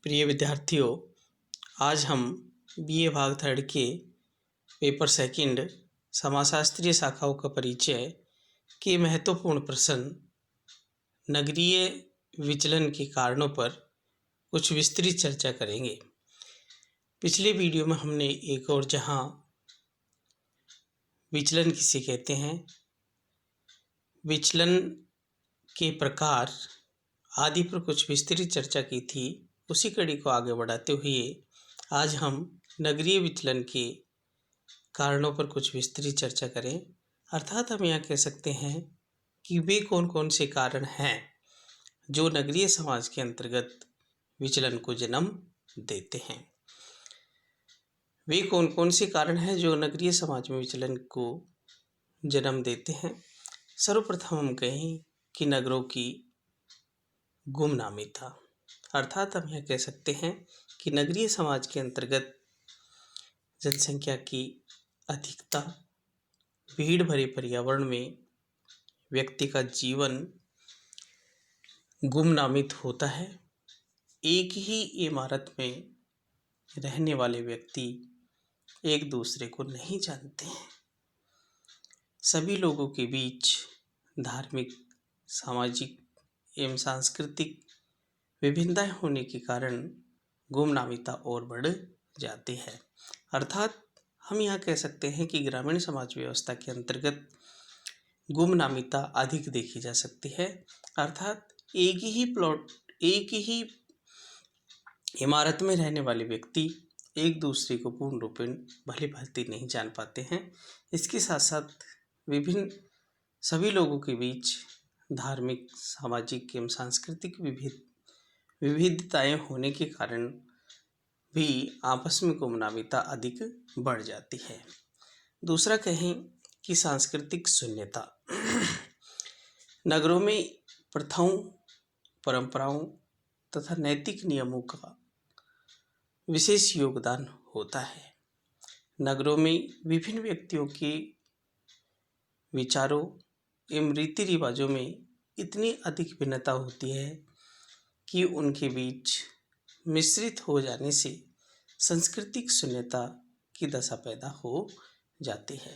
प्रिय विद्यार्थियों, आज हम बीए भाग थर्ड के पेपर सेकंड समाजशास्त्रीय शाखाओं का परिचय के महत्वपूर्ण प्रश्न नगरीय विचलन के कारणों पर कुछ विस्तृत चर्चा करेंगे। पिछले वीडियो में हमने एक और जहां विचलन किसे कहते हैं, विचलन के प्रकार आदि पर कुछ विस्तृत चर्चा की थी, उसी कड़ी को आगे बढ़ाते हुए आज हम नगरीय विचलन के कारणों पर कुछ विस्तृत चर्चा करें। अर्थात हम यह कह सकते हैं कि वे कौन कौन से कारण हैं जो नगरीय समाज के अंतर्गत विचलन को जन्म देते हैं। वे कौन कौन से कारण हैं जो नगरीय समाज में विचलन को जन्म देते हैं। सर्वप्रथम हम कहें कि नगरों की गुमनामीता, अर्थात हम यह कह सकते हैं कि नगरीय समाज के अंतर्गत जनसंख्या की अधिकता, भीड़ भरे पर्यावरण में व्यक्ति का जीवन गुमनामित होता है। एक ही इमारत में रहने वाले व्यक्ति एक दूसरे को नहीं जानते हैं। सभी लोगों के बीच धार्मिक, सामाजिक एवं सांस्कृतिक विभिन्नताएं होने के कारण गुमनामीता और बढ़ जाती है। अर्थात हम यह कह सकते हैं कि ग्रामीण समाज व्यवस्था के अंतर्गत गुमनामीता अधिक देखी जा सकती है। अर्थात एक ही इमारत में रहने वाले व्यक्ति एक दूसरे को पूर्ण रूपेण भली भांति नहीं जान पाते हैं। इसके साथ साथ सभी लोगों के बीच धार्मिक, सामाजिक एवं सांस्कृतिक विविधताएं होने के कारण भी आपस में गुमनामीता अधिक बढ़ जाती है। दूसरा कहें कि सांस्कृतिक शून्यता। नगरों में प्रथाओं, परंपराओं तथा नैतिक नियमों का विशेष योगदान होता है। नगरों में विभिन्न व्यक्तियों के विचारों एवं रीति रिवाजों में इतनी अधिक भिन्नता होती है कि उनके बीच मिश्रित हो जाने से सांस्कृतिक शून्यता की दशा पैदा हो जाती है।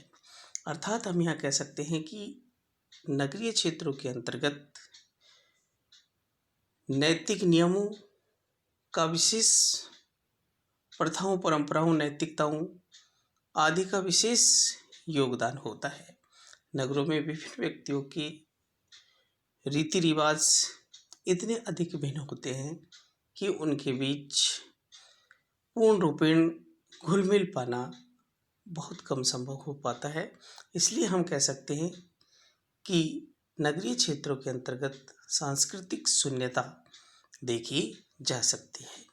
अर्थात हम यह कह सकते हैं कि नगरीय क्षेत्रों के अंतर्गत नैतिक नियमों का विशेष, प्रथाओं, परंपराओं, नैतिकताओं आदि का विशेष योगदान होता है। नगरों में विभिन्न व्यक्तियों के रीति रिवाज इतने अधिक भिन्न होते हैं कि उनके बीच पूर्ण रूपेण घुल मिल पाना बहुत कम संभव हो पाता है। इसलिए हम कह सकते हैं कि नगरीय क्षेत्रों के अंतर्गत सांस्कृतिक शून्यता देखी जा सकती है।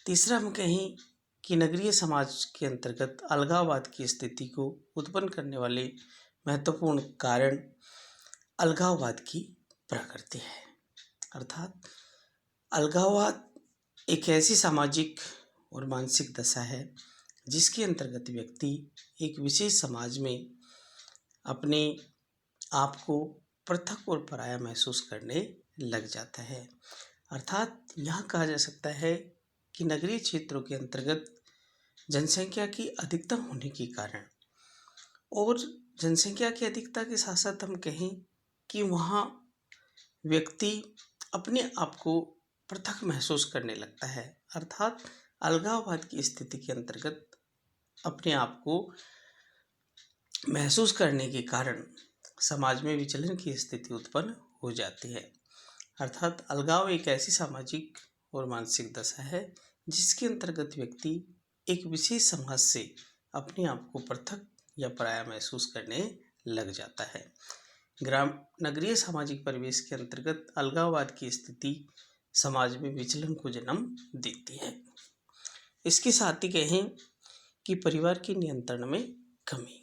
तीसरा हम कहें कि नगरीय समाज के अंतर्गत अलगाववाद की स्थिति को उत्पन्न करने वाले महत्वपूर्ण कारण अलगाववाद की प्रकृति है। अर्थात अलगाववाद एक ऐसी सामाजिक और मानसिक दशा है जिसके अंतर्गत व्यक्ति एक विशेष समाज में अपने आप को पृथक और पराया महसूस करने लग जाता है। अर्थात यह कहा जा सकता है कि नगरीय क्षेत्रों के अंतर्गत जनसंख्या की अधिकता होने के कारण और जनसंख्या की अधिकता के साथ साथ हम कहें कि वहाँ व्यक्ति अपने आप को पृथक महसूस करने लगता है। अर्थात अलगाववाद की स्थिति के अंतर्गत अपने आप को महसूस करने के कारण समाज में विचलन की स्थिति उत्पन्न हो जाती है। अर्थात अलगाव एक ऐसी सामाजिक और मानसिक दशा है जिसके अंतर्गत व्यक्ति एक विशेष समाज से अपने आप को पृथक या पराया महसूस करने लग जाता है। नगरीय सामाजिक परिवेश के अंतर्गत अलगाववाद की स्थिति समाज में विचलन को जन्म देती है। इसके साथ ही कहें कि परिवार के नियंत्रण में कमी।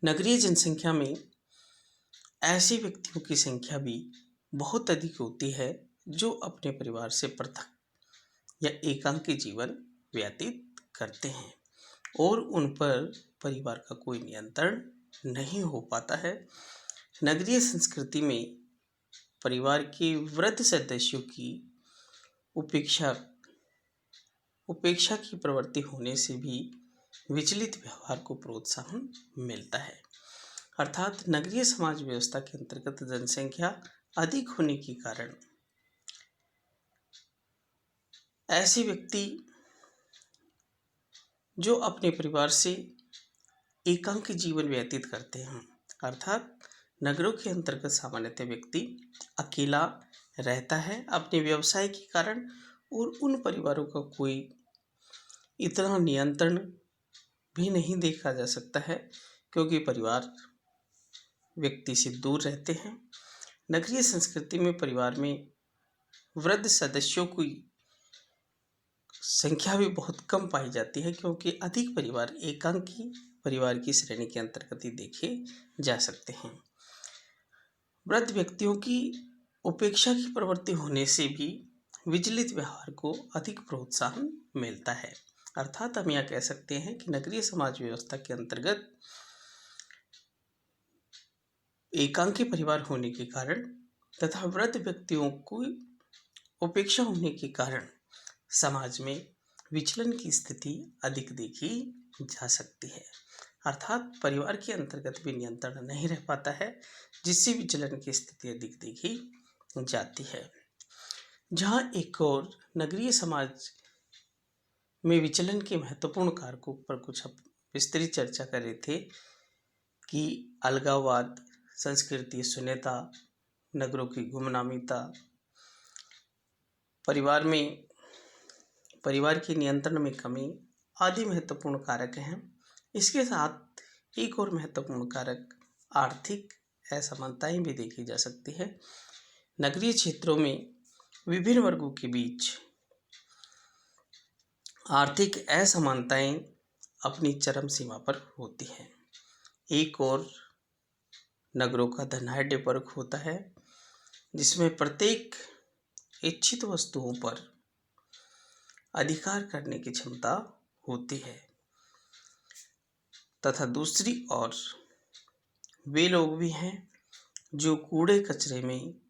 नगरीय जनसंख्या में ऐसे व्यक्तियों की संख्या भी बहुत अधिक होती है जो अपने परिवार से पृथक या एकांकी जीवन व्यतीत करते हैं और उन पर परिवार का कोई नियंत्रण नहीं हो पाता है। नगरीय संस्कृति में परिवार के वृद्ध सदस्यों की उपेक्षा की प्रवृत्ति होने से भी विचलित व्यवहार को प्रोत्साहन मिलता है। अर्थात नगरीय समाज व्यवस्था के अंतर्गत जनसंख्या अधिक होने के कारण ऐसे व्यक्ति जो अपने परिवार से एकांकी जीवन व्यतीत करते हैं, अर्थात नगरों के अंतर्गत सामान्यतः व्यक्ति अकेला रहता है अपने व्यवसाय के कारण, और उन परिवारों का कोई इतना नियंत्रण भी नहीं देखा जा सकता है क्योंकि परिवार व्यक्ति से दूर रहते हैं। नगरीय संस्कृति में परिवार में वृद्ध सदस्यों की संख्या भी बहुत कम पाई जाती है क्योंकि अधिक परिवार एकांकी परिवार की श्रेणी के अंतर्गत ही देखे जा सकते हैं। वृद्ध व्यक्तियों की उपेक्षा की प्रवृत्ति होने से भी विचलित व्यवहार को अधिक प्रोत्साहन मिलता है। अर्थात हम यह कह सकते हैं कि नगरीय समाज व्यवस्था के अंतर्गत एकांकी परिवार होने के कारण तथा वृद्ध व्यक्तियों को उपेक्षा होने के कारण समाज में विचलन की स्थिति अधिक देखी जा सकती है। अर्थात परिवार के अंतर्गत भी नियंत्रण नहीं रह पाता है, जिससे विचलन की स्थिति अधिक देखी जाती है। जहाँ एक और नगरीय समाज में विचलन के महत्वपूर्ण कारकों पर कुछ विस्तृत चर्चा कर रहे थे कि अलगाववाद, संस्कृति शून्यता, नगरों की गुमनामीता, परिवार के नियंत्रण में कमी आदि महत्वपूर्ण कारक हैं। इसके साथ एक और महत्वपूर्ण कारक आर्थिक असमानताएं भी देखी जा सकती है। नगरीय क्षेत्रों में विभिन्न वर्गों के बीच आर्थिक असमानताएं अपनी चरम सीमा पर होती हैं। एक और नगरों का धनाढ्य वर्ग होता है जिसमें प्रत्येक इच्छित वस्तुओं पर अधिकार करने की क्षमता होती है, तथा दूसरी ओर वे लोग भी हैं जो कूड़े कचरे में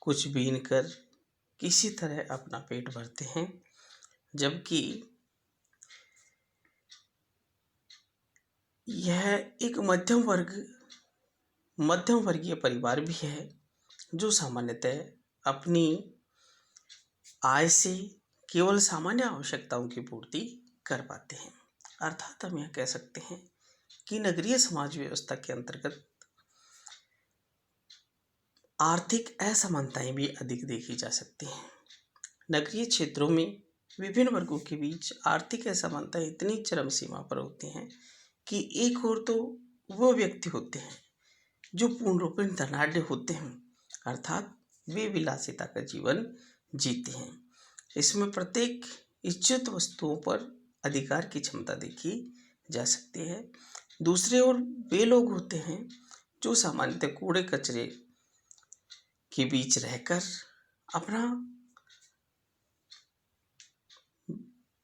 कुछ बीन कर किसी तरह अपना पेट भरते हैं, जबकि यह एक मध्यम वर्गीय परिवार भी है जो सामान्यतः अपनी आय से केवल सामान्य आवश्यकताओं की पूर्ति कर पाते हैं। अर्थात हम यह कह सकते हैं कि नगरीय समाज व्यवस्था के अंतर्गत आर्थिक असमानताएं भी अधिक देखी जा सकती हैं। नगरीय क्षेत्रों में विभिन्न वर्गों के बीच आर्थिक असमानताएं इतनी चरम सीमा पर होती हैं कि एक ओर तो वो व्यक्ति होते हैं जो पूर्ण रूप में धनाढ्य होते हैं, अर्थात वे विलासिता का जीवन जीते हैं। इसमें प्रत्येक इच्छित वस्तुओं पर अधिकार की क्षमता देखी जा सकती है। दूसरे ओर वे लोग होते हैं जो सामान्यतः कूड़े कचरे के बीच रहकर अपना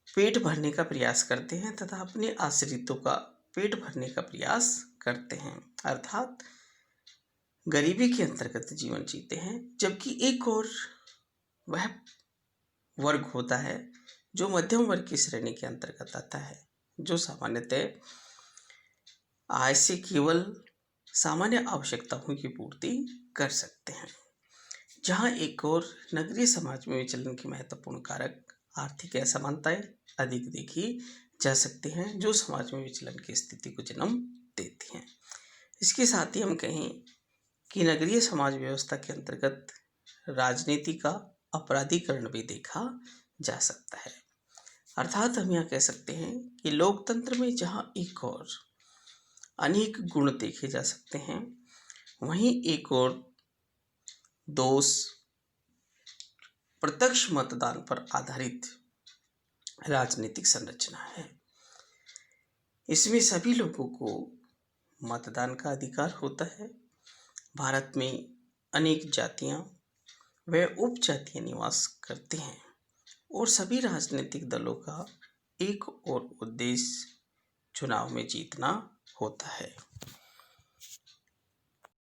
पेट भरने का प्रयास करते हैं तथा अपने आश्रितों का पेट भरने का प्रयास करते हैं, अर्थात गरीबी के अंतर्गत जीवन जीते हैं। जबकि एक और वह वर्ग होता है जो मध्यम वर्ग की श्रेणी के अंतर्गत आता है, जो सामान्यतः आय से केवल सामान्य आवश्यकताओं की पूर्ति कर सकते हैं। जहाँ एक और नगरीय समाज में विचलन के महत्वपूर्ण कारक आर्थिक असमानताएं अधिक देखी जा सकती हैं, जो समाज में विचलन की स्थिति को जन्म देती हैं। इसके साथ ही हम कहें कि नगरीय समाज व्यवस्था के अंतर्गत राजनीति का अपराधीकरण भी देखा जा सकता है। अर्थात हम यह कह सकते हैं कि लोकतंत्र में जहाँ एक और अनेक गुण देखे जा सकते हैं, वहीं एक और दोष प्रत्यक्ष मतदान पर आधारित राजनीतिक संरचना है। इसमें सभी लोगों को मतदान का अधिकार होता है। भारत में अनेक जातियां व उपजातियां निवास करते हैं और सभी राजनीतिक दलों का एक और उद्देश्य चुनाव में जीतना होता है।